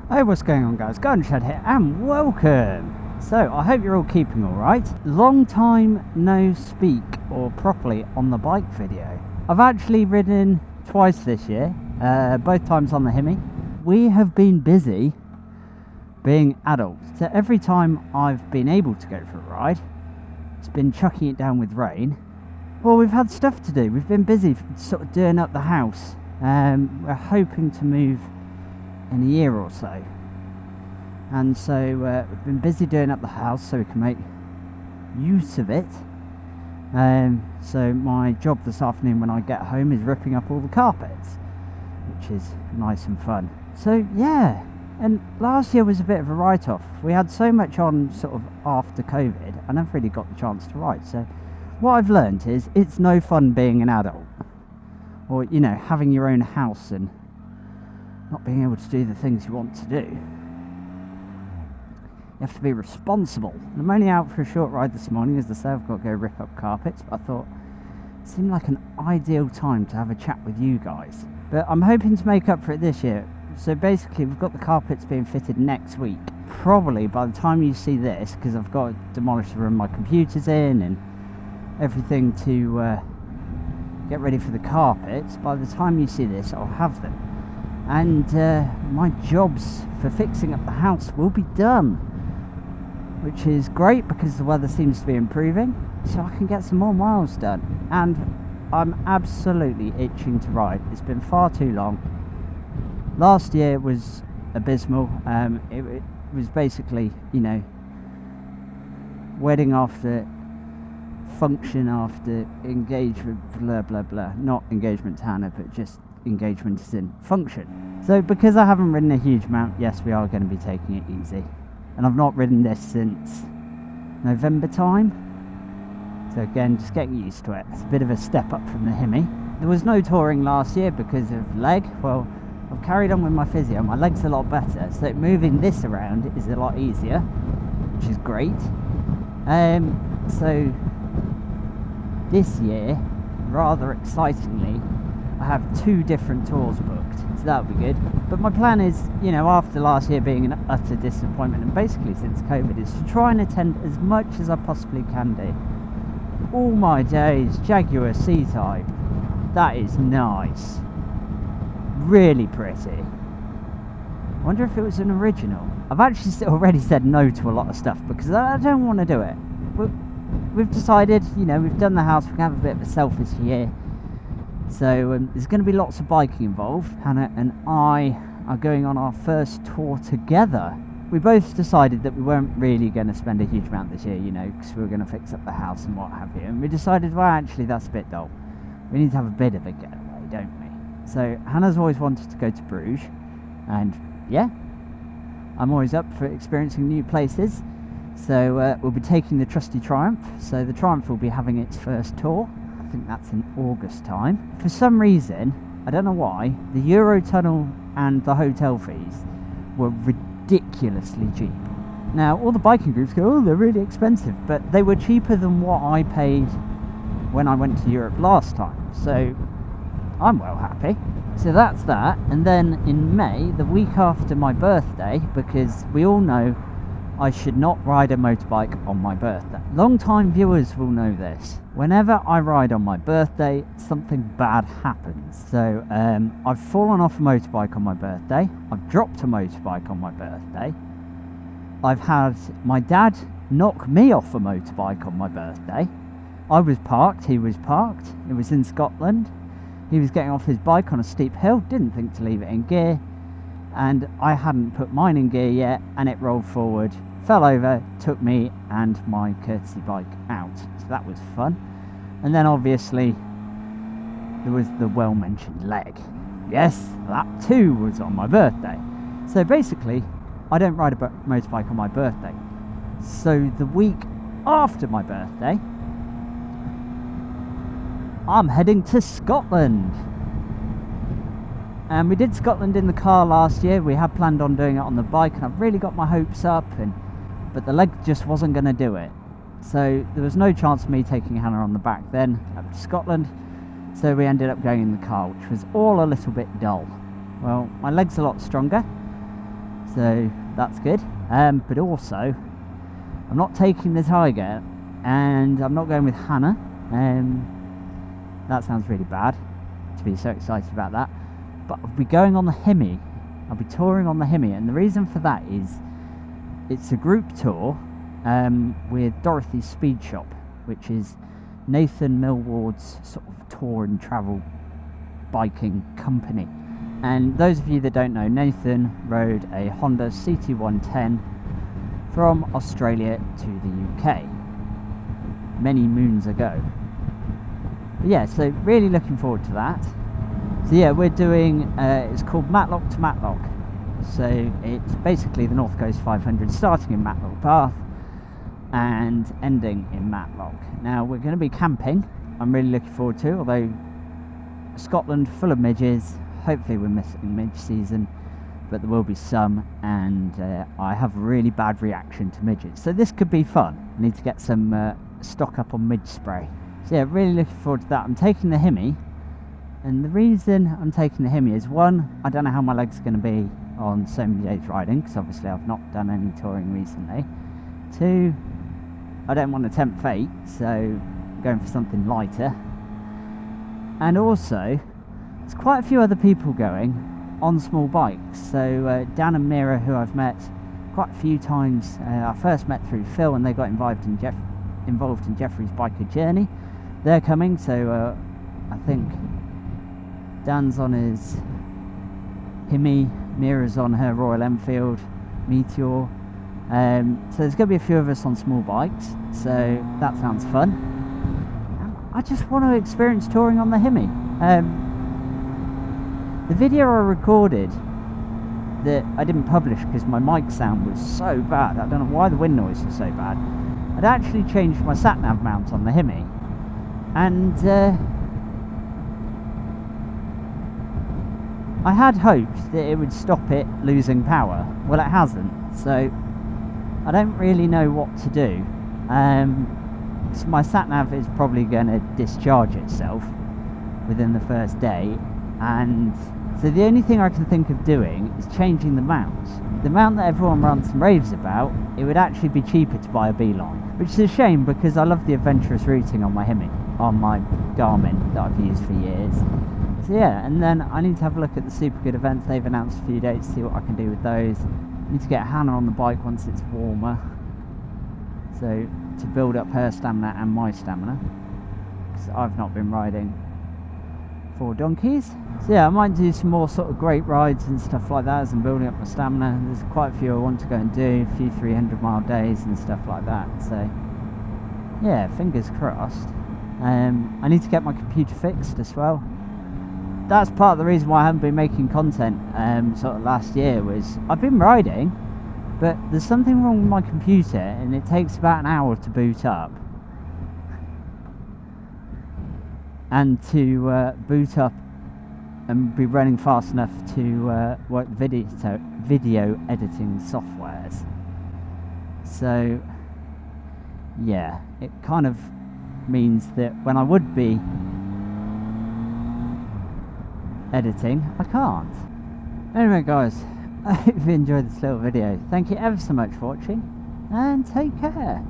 Hey, what's going on, guys? Garden Shed here, and welcome! So, I hope you're all keeping alright. Long time no speak, or properly, on the bike video. I've actually ridden twice this year, both times on the Himi. We have been busy being adults, so every time I've been able to go for a ride, it's been chucking it down with rain. Well, we've had stuff to do. We've been busy sort of doing up the house. We're hoping to move in a year or so, and so we've been busy doing up the house so we can make use of it. So my job this afternoon when I get home is ripping up all the carpets, which is nice and fun. So yeah, and last year was a bit of a write-off. We had so much on sort of after COVID, I never really got the chance to ride. So what I've learned is it's no fun being an adult, or you know, having your own house and not being able to do the things you want to do. You have to be responsible. And I'm only out for a short ride this morning. As I say, I've got to go rip up carpets, but I thought it seemed like an ideal time to have a chat with you guys. But I'm hoping to make up for it this year. So basically, we've got the carpets being fitted next week. Probably by the time you see this, because I've got to demolish the room my computer's in and everything to get ready for the carpets. By the time you see this, I'll have them. And my jobs for fixing up the house will be done, which is great because the weather seems to be improving, so I can get some more miles done. And I'm absolutely itching to ride. It's been far too long. Last year was abysmal. It was basically, you know, wedding after function after engagement, blah blah blah. Not engagement to Hannah, but just engagement is in function. So because I haven't ridden a huge amount, yes, we are going to be taking it easy. And I've not ridden this since November time. So again, just getting used to it. It's a bit of a step up from the Himi. There was no touring last year because of leg. Well, I've carried on with my physio. My leg's a lot better. So moving this around is a lot easier, which is great. So this year, rather excitingly, I have 2 different tours booked, so that'll be good. But my plan is, you know, after last year being an utter disappointment, and basically since COVID, is to try and attend as much as I possibly can do. All my days, Jaguar C-Type. That is nice. Really pretty. I wonder if it was an original. I've actually already said no to a lot of stuff because I don't want to do it. We've decided, you know, we've done the house, we can have a bit of a selfish year. So there's going to be lots of biking involved. Hannah and I are going on our first tour together. We both decided that we weren't really going to spend a huge amount this year, you know, because we were going to fix up the house and what have you. And we decided, well, actually, that's a bit dull. We need to have a bit of a getaway, don't we? So Hannah's always wanted to go to Bruges. And yeah, I'm always up for experiencing new places. So we'll be taking the trusty Triumph. So the Triumph will be having its first tour. I think that's in August time. For some reason, I don't know why, the Eurotunnel and the hotel fees were ridiculously cheap. Now, all the biking groups go, oh, they're really expensive, but they were cheaper than what I paid when I went to Europe last time. So I'm well happy. So that's that. And then in May, the week after my birthday, because we all know I should not ride a motorbike on my birthday. Long-time viewers will know this. Whenever I ride on my birthday, something bad happens. So I've fallen off a motorbike on my birthday. I've dropped a motorbike on my birthday. I've had my dad knock me off a motorbike on my birthday. I was parked, he was parked. It was in Scotland. He was getting off his bike on a steep hill, didn't think to leave it in gear. And I hadn't put mine in gear yet, and it rolled forward, fell over, took me and my courtesy bike out. So that was fun. And then obviously there was the well-mentioned leg. Yes, that too was on my birthday. So basically, I don't ride a motorbike on my birthday. So the week after my birthday, I'm heading to Scotland. And we did Scotland in the car last year. We had planned on doing it on the bike, and I've really got my hopes up, but the leg just wasn't going to do it. So there was no chance of me taking Hannah on the back then up to Scotland. So we ended up going in the car, which was all a little bit dull. Well, my leg's a lot stronger, so that's good. But also, I'm not taking the Tiger, and I'm not going with Hannah. That sounds really bad to be so excited about that. But I'll be going on the Hemi. I'll be touring on the Hemi, and the reason for that is it's a group tour with Dorothy's Speed Shop, which is Nathan Millward's sort of tour and travel biking company. And those of you that don't know, Nathan rode a Honda CT110 from Australia to the UK many moons ago. But yeah, so really looking forward to that. So yeah, we're doing, it's called Matlock to Matlock. So it's basically the North Coast 500, starting in Matlock Bath and ending in Matlock. Now we're going to be camping. I'm really looking forward to, although Scotland full of midges. Hopefully we're missing midge season, but there will be some, and I have a really bad reaction to midges, so this could be fun. I need to get some stock up on midge spray. So yeah, really looking forward to that. I'm taking the Hemi, and the reason I'm taking the Hemi is, one, I don't know how my legs are going to be on so many days riding, because obviously I've not done any touring recently. Two, I don't want to tempt fate, so I'm going for something lighter. And also, there's quite a few other people going on small bikes. So Dan and Mira, who I've met quite a few times, I first met through Phil, and they got involved in Jeffrey's biker journey. They're coming, so I think Dan's on his Hemi, Mira's on her Royal Enfield Meteor. So there's going to be a few of us on small bikes, so that sounds fun. I just want to experience touring on the Hemi. The video I recorded that I didn't publish because my mic sound was so bad, I don't know why the wind noise was so bad. I'd actually changed my sat-nav mount on the Hemi, and I had hoped that it would stop it losing power. Well, it hasn't, so I don't really know what to do. So my sat-nav is probably going to discharge itself within the first day, and so the only thing I can think of doing is changing the mount. The mount that everyone rants and raves about, it would actually be cheaper to buy a Beeline, which is a shame because I love the adventurous routing on my Hemi, on my Garmin that I've used for years. So yeah, and then I need to have a look at the Super Good events. They've announced a few dates, see what I can do with those. I need to get Hannah on the bike once it's warmer, so to build up her stamina and my stamina, because I've not been riding for donkeys. So yeah, I might do some more sort of great rides and stuff like that as I'm building up my stamina. There's quite a few I want to go and do, a few 300-mile days and stuff like that, so yeah, fingers crossed. I need to get my computer fixed as well. That's part of the reason why I haven't been making content sort of last year, was I've been riding, but there's something wrong with my computer and it takes about an hour to boot up. And to boot up and be running fast enough to work video editing softwares. So yeah, it kind of means that when I would be editing, I can't. Anyway guys, I hope you enjoyed this little video. Thank you ever so much for watching, and take care.